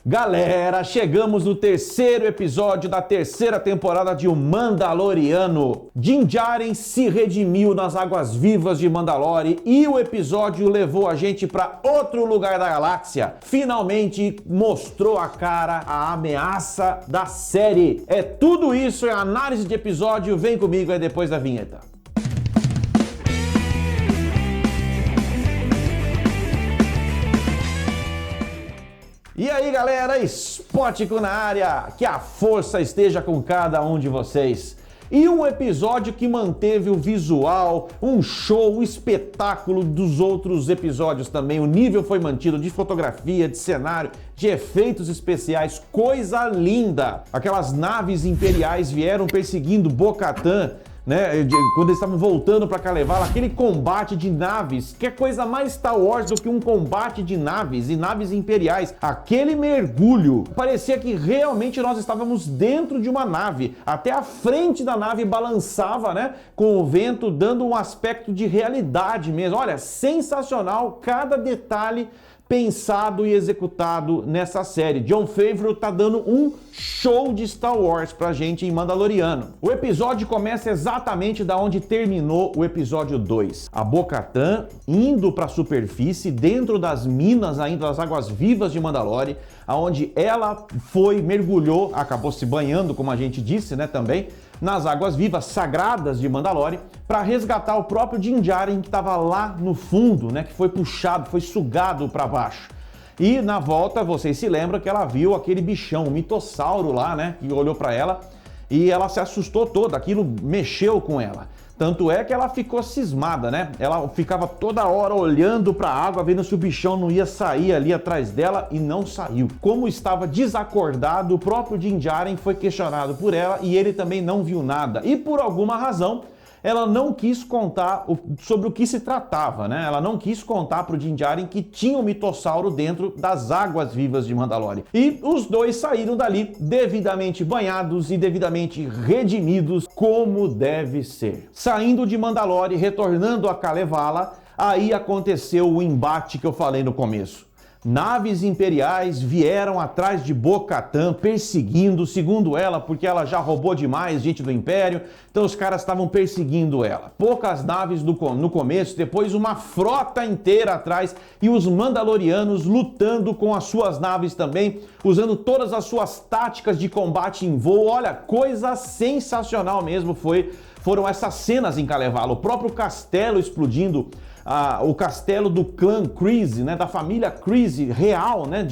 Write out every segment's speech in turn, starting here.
Galera, chegamos no terceiro episódio da terceira temporada de O Mandaloriano. Din Djarin se redimiu nas águas vivas de Mandalore e o episódio levou a gente para outro lugar da galáxia. Finalmente mostrou a cara a ameaça da série. É tudo isso, é análise de episódio. Vem comigo aí depois da vinheta. E aí galera, Spótico na área, que a força esteja com cada um de vocês. E um episódio que manteve o visual, um show, um espetáculo dos outros episódios também. O nível foi mantido de fotografia, de cenário, de efeitos especiais, coisa linda. Aquelas naves imperiais vieram perseguindo Bo-Katan, né, quando eles estavam voltando para Kalevala, aquele combate de naves, que é coisa mais Star Wars do que um combate de naves e naves imperiais, aquele mergulho, parecia que realmente nós estávamos dentro de uma nave, até a frente da nave balançava, né, com o vento, dando um aspecto de realidade mesmo. Olha, sensacional, cada detalhe pensado e executado nessa série. Jon Favreau tá dando um show de Star Wars pra gente em Mandaloriano. O episódio começa exatamente da onde terminou o episódio 2. A Bo-Katan indo pra superfície, dentro das minas ainda das águas vivas de Mandalore, aonde ela mergulhou, acabou se banhando, como a gente disse, né, também, nas águas vivas sagradas de Mandalore, para resgatar o próprio Din Djarin que estava lá no fundo, né, que foi puxado, foi sugado para baixo. E na volta, vocês se lembram que ela viu aquele bichão, o mitossauro lá, né, que olhou para ela e ela se assustou toda, aquilo mexeu com ela. Tanto é que ela ficou cismada, né? Ela ficava toda hora olhando para a água, vendo se o bichão não ia sair ali atrás dela, e não saiu. Como estava desacordado, o próprio Din Djarin foi questionado por ela e ele também não viu nada. E por alguma razão, ela não quis contar sobre o que se tratava, né? Ela não quis contar para o Din Djarin que tinha um mitossauro dentro das águas vivas de Mandalore. E os dois saíram dali devidamente banhados e devidamente redimidos, como deve ser. Saindo de Mandalore, retornando a Kalevala, aí aconteceu o embate que eu falei no começo. Naves imperiais vieram atrás de Bo-Katan, perseguindo, segundo ela, porque ela já roubou demais gente do Império, então os caras estavam perseguindo ela. Poucas naves no começo, depois uma frota inteira atrás e os Mandalorianos lutando com as suas naves também, usando todas as suas táticas de combate em voo. Olha, coisa sensacional mesmo foram essas cenas em Kalevala, o próprio castelo explodindo, o castelo do clã Kryze, né, da família Kryze real, né,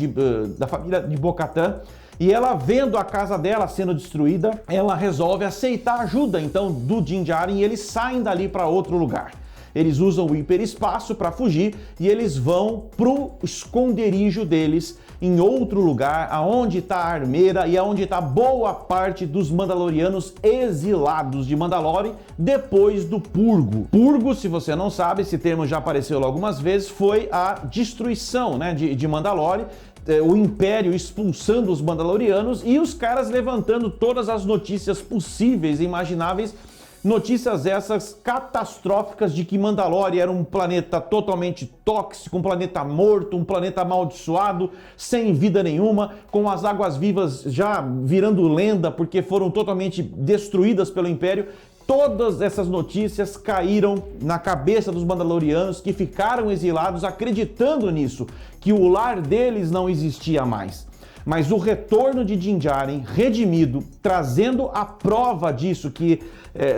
da família de Bo-Katan, e ela vendo a casa dela sendo destruída, ela resolve aceitar a ajuda então do Din Djarin e eles saem dali para outro lugar. Eles usam o hiperespaço para fugir e eles vão pro esconderijo deles em outro lugar, aonde está a armeira e aonde está boa parte dos Mandalorianos exilados de Mandalore depois do Purgo. Purgo, se você não sabe, esse termo já apareceu algumas vezes, foi a destruição, né, de Mandalore, o Império expulsando os Mandalorianos e os caras levantando todas as notícias possíveis e imagináveis. Notícias essas catastróficas de que Mandalore era um planeta totalmente tóxico, um planeta morto, um planeta amaldiçoado, sem vida nenhuma, com as águas vivas já virando lenda porque foram totalmente destruídas pelo Império. Todas essas notícias caíram na cabeça dos Mandalorianos, que ficaram exilados acreditando nisso, que o lar deles não existia mais. Mas o retorno de Din Djarin, redimido, trazendo a prova disso, que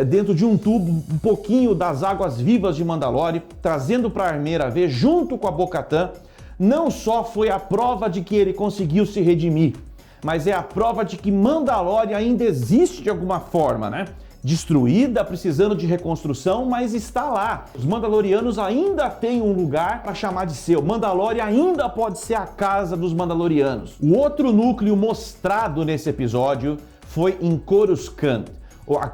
dentro de um tubo, um pouquinho das águas vivas de Mandalore, trazendo para a armeira ver, junto com a Bo-Katan, não só foi a prova de que ele conseguiu se redimir, mas é a prova de que Mandalore ainda existe de alguma forma, né? Destruída, precisando de reconstrução, mas está lá. Os Mandalorianos ainda têm um lugar para chamar de seu. Mandalore ainda pode ser a casa dos Mandalorianos. O outro núcleo mostrado nesse episódio foi em Coruscant,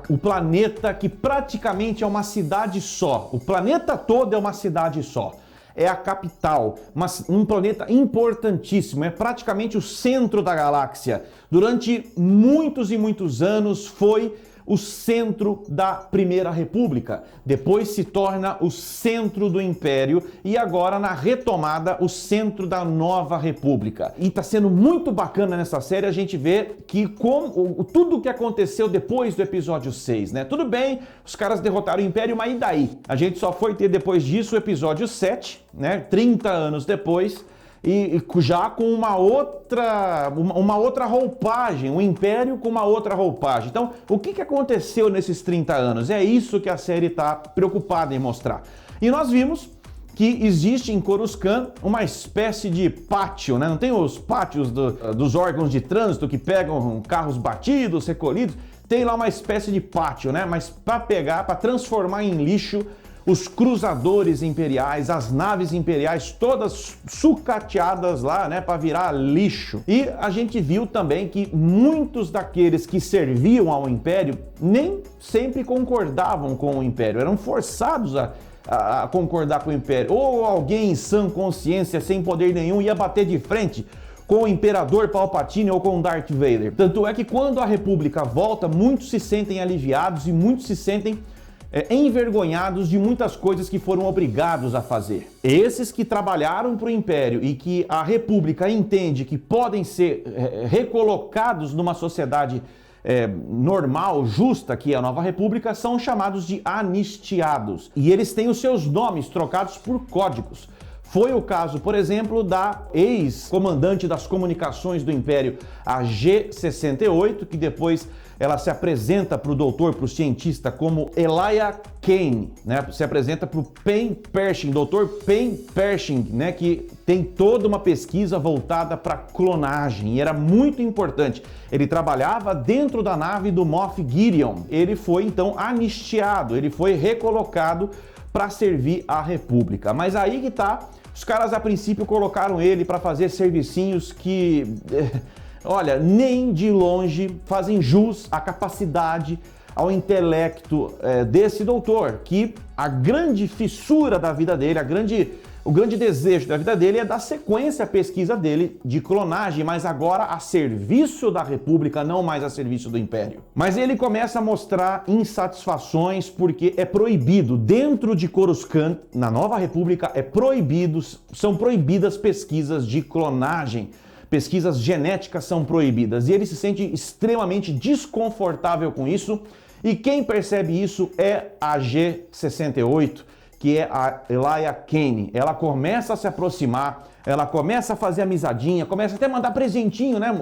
o planeta que praticamente é uma cidade só. O planeta todo é uma cidade só. É a capital, mas um planeta importantíssimo, é praticamente o centro da galáxia. Durante muitos e muitos anos foi o centro da Primeira República, depois se torna o centro do Império e agora na retomada o centro da Nova República. E está sendo muito bacana nessa série a gente ver que tudo o que aconteceu depois do episódio 6, né? Tudo bem, os caras derrotaram o Império, mas e daí? A gente só foi ter depois disso o episódio 7, né? 30 anos depois, e já com uma outra roupagem, o Império com uma outra roupagem. Então, o que aconteceu nesses 30 anos? É isso que a série está preocupada em mostrar. E nós vimos que existe em Coruscant uma espécie de pátio, né? Não tem os pátios dos órgãos de trânsito que pegam carros batidos, recolhidos? Tem lá uma espécie de pátio, né? Mas para transformar em lixo os cruzadores imperiais, as naves imperiais todas sucateadas lá, né, para virar lixo. E a gente viu também que muitos daqueles que serviam ao Império nem sempre concordavam com o Império, eram forçados a concordar com o Império. Ou alguém em sã consciência, sem poder nenhum, ia bater de frente com o Imperador Palpatine ou com Darth Vader. Tanto é que quando a República volta, muitos se sentem aliviados e muitos se sentem envergonhados de muitas coisas que foram obrigados a fazer. Esses que trabalharam para o Império e que a República entende que podem ser recolocados numa sociedade normal, justa, que é a Nova República, são chamados de anistiados. E eles têm os seus nomes trocados por códigos. Foi o caso, por exemplo, da ex-comandante das comunicações do Império, a G68, que depois ela se apresenta para o doutor, para o cientista, como Elia Kane, né? Se apresenta para o Pen Pershing, doutor Pen Pershing, né? Que tem toda uma pesquisa voltada para clonagem e era muito importante. Ele trabalhava dentro da nave do Moff Gideon. Ele foi então anistiado, ele foi recolocado para servir a República. Mas aí que tá, os caras a princípio colocaram ele para fazer servicinhos que, olha, nem de longe fazem jus à capacidade, ao intelecto desse doutor, que a grande fissura da vida dele, o grande desejo da vida dele é dar sequência à pesquisa dele de clonagem, mas agora a serviço da República, não mais a serviço do Império. Mas ele começa a mostrar insatisfações porque é proibido, dentro de Coruscant, na Nova República, são proibidas pesquisas de clonagem. Pesquisas genéticas são proibidas e ele se sente extremamente desconfortável com isso. E quem percebe isso é a G68, que é a Elia Kane. Ela começa a se aproximar, ela começa a fazer amizadinha, começa até a mandar presentinho, né?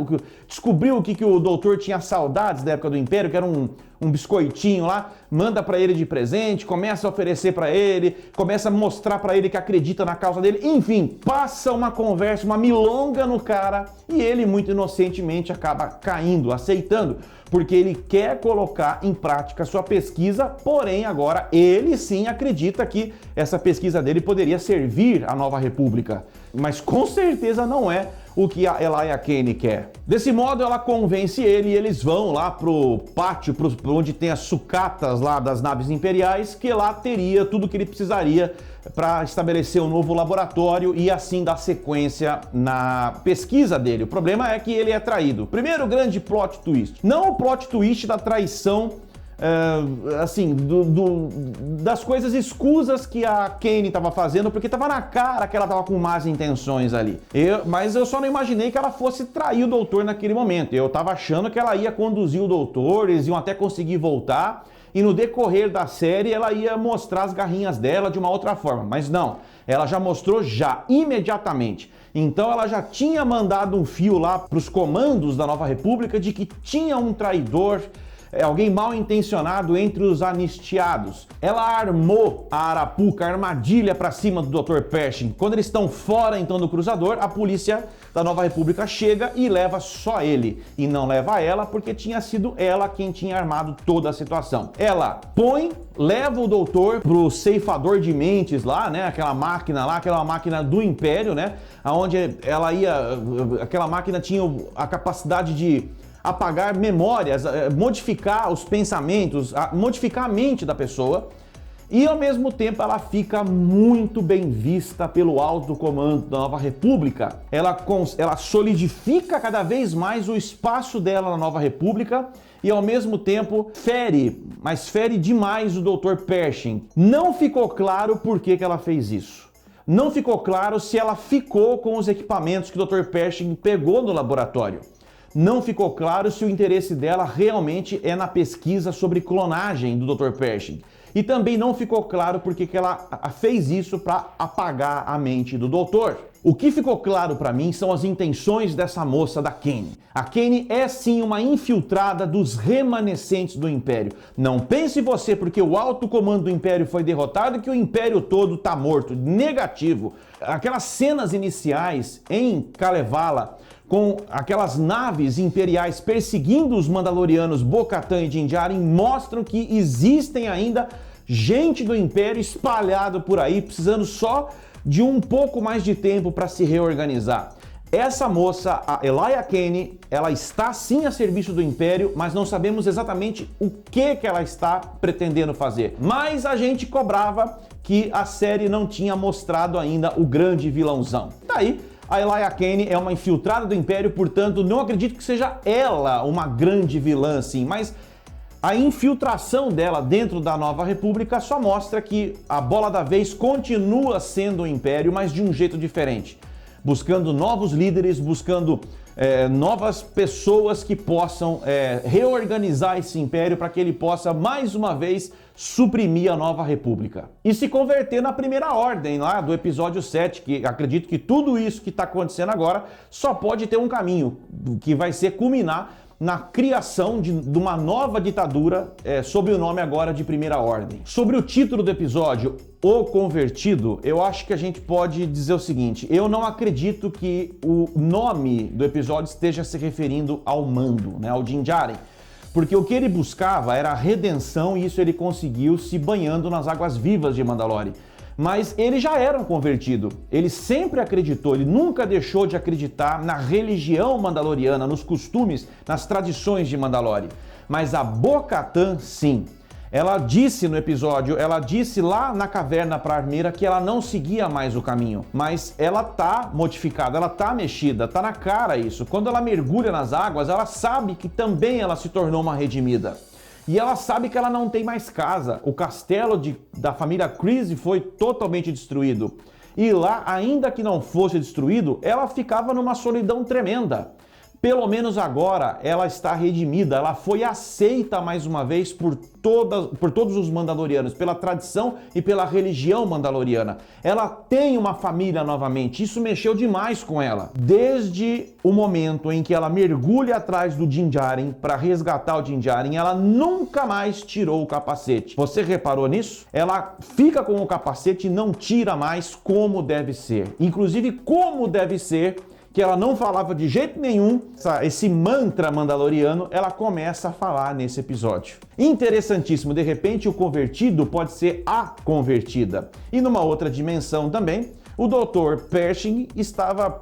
Descobriu que o doutor tinha saudades da época do Império, que era um biscoitinho lá, manda para ele de presente, começa a oferecer para ele, começa a mostrar para ele que acredita na causa dele, enfim, passa uma conversa, uma milonga no cara e ele muito inocentemente acaba caindo, aceitando, porque ele quer colocar em prática sua pesquisa, porém agora ele sim acredita que essa pesquisa dele poderia servir à Nova República, mas com certeza não é o que a Elia Kane quer. Desse modo, ela convence ele e eles vão lá pro pátio, onde tem as sucatas lá das naves imperiais, que lá teria tudo que ele precisaria para estabelecer um novo laboratório e assim dar sequência na pesquisa dele. O problema é que ele é traído. Primeiro grande plot twist. Não o plot twist da traição, assim, das coisas escusas que a Kane estava fazendo, porque estava na cara que ela estava com más intenções ali. Mas eu só não imaginei que ela fosse trair o doutor naquele momento. Eu estava achando que ela ia conduzir o doutor, eles iam até conseguir voltar, e no decorrer da série ela ia mostrar as garrinhas dela de uma outra forma. Mas não, ela já mostrou imediatamente. Então ela já tinha mandado um fio lá para os comandos da Nova República de que tinha um traidor, alguém mal intencionado entre os anistiados. Ela armou a arapuca, a armadilha para cima do Dr. Pershing. Quando eles estão fora então do cruzador, a polícia da Nova República chega e leva só ele. E não leva ela porque tinha sido ela quem tinha armado toda a situação. Ela leva o doutor pro ceifador de mentes lá, né? Aquela máquina do Império, né? Onde aquela máquina tinha a capacidade de apagar memórias, modificar os pensamentos, modificar a mente da pessoa. E ao mesmo tempo ela fica muito bem vista pelo alto comando da Nova República. Ela solidifica cada vez mais o espaço dela na Nova República e ao mesmo tempo fere demais o Dr. Pershing. Não ficou claro por que ela fez isso. Não ficou claro se ela ficou com os equipamentos que o Dr. Pershing pegou no laboratório. Não ficou claro se o interesse dela realmente é na pesquisa sobre clonagem do Dr. Pershing. E também não ficou claro porque que ela fez isso para apagar a mente do doutor. O que ficou claro para mim são as intenções dessa moça da Kenny. A Kenny é sim uma infiltrada dos remanescentes do Império. Não pense você porque o alto comando do Império foi derrotado que o Império todo está morto. Negativo. Aquelas cenas iniciais em Kalevala, com aquelas naves imperiais perseguindo os Mandalorianos Bo-Katan e Din Djarin, mostram que existem ainda gente do Império espalhado por aí, precisando só de um pouco mais de tempo para se reorganizar. Essa moça, a Elia Kane, ela está sim a serviço do Império, mas não sabemos exatamente o que ela está pretendendo fazer. Mas a gente cobrava que a série não tinha mostrado ainda o grande vilãozão. Daí, a Elia Kane é uma infiltrada do Império, portanto, não acredito que seja ela uma grande vilã, sim, mas a infiltração dela dentro da Nova República só mostra que a bola da vez continua sendo o Império, mas de um jeito diferente. Buscando novos líderes, buscando novas pessoas que possam reorganizar esse Império para que ele possa, mais uma vez, suprimir a Nova República. E se converter na Primeira Ordem, lá do episódio 7, que acredito que tudo isso que está acontecendo agora só pode ter um caminho, que vai ser culminar na criação de uma nova ditadura sob o nome agora de Primeira Ordem. Sobre o título do episódio, O Convertido, eu acho que a gente pode dizer o seguinte: eu não acredito que o nome do episódio esteja se referindo ao Mando, né, ao Din Djarin, porque o que ele buscava era a redenção e isso ele conseguiu se banhando nas águas vivas de Mandalore. Mas ele já era um convertido, ele sempre acreditou, ele nunca deixou de acreditar na religião mandaloriana, nos costumes, nas tradições de Mandalore. Mas a Bo-Katan, sim. Ela disse no episódio, ela disse lá na caverna para Armeira que ela não seguia mais o caminho, mas ela tá modificada, ela tá mexida, tá na cara isso. Quando ela mergulha nas águas, ela sabe que também ela se tornou uma redimida. E ela sabe que ela não tem mais casa. O castelo da família Kryze foi totalmente destruído. E lá, ainda que não fosse destruído, ela ficava numa solidão tremenda. Pelo menos agora ela está redimida, ela foi aceita mais uma vez por todos os Mandalorianos, pela tradição e pela religião mandaloriana. Ela tem uma família novamente, isso mexeu demais com ela. Desde o momento em que ela mergulha atrás do Din Djarin para resgatar o Din Djarin, ela nunca mais tirou o capacete. Você reparou nisso? Ela fica com o capacete e não tira mais como deve ser. Inclusive como deve ser, que ela não falava de jeito nenhum, esse mantra mandaloriano, ela começa a falar nesse episódio. Interessantíssimo, de repente o convertido pode ser a convertida. E numa outra dimensão também, o Dr. Pershing estava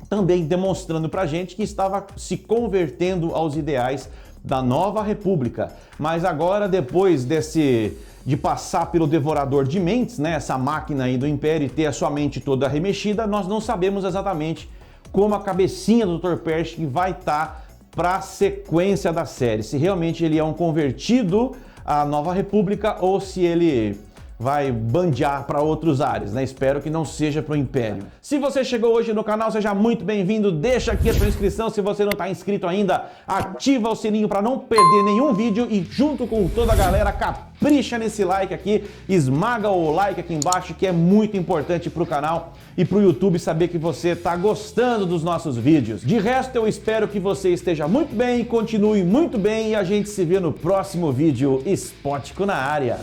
também demonstrando pra gente que estava se convertendo aos ideais da Nova República. Mas agora, depois de passar pelo devorador de mentes, né, essa máquina aí do Império, e ter a sua mente toda remexida, nós não sabemos exatamente como a cabecinha do Dr. Pershing vai estar para a sequência da série. Se realmente ele é um convertido à Nova República ou se ele vai bandear para outros ares, né? Espero que não seja para o Império. Se você chegou hoje no canal, seja muito bem-vindo. Deixa aqui a sua inscrição. Se você não está inscrito ainda, ativa o sininho para não perder nenhum vídeo e junto com toda a galera, capricha nesse like aqui, esmaga o like aqui embaixo, que é muito importante para o canal e para o YouTube saber que você está gostando dos nossos vídeos. De resto, eu espero que você esteja muito bem, continue muito bem e a gente se vê no próximo vídeo. Spótico na área.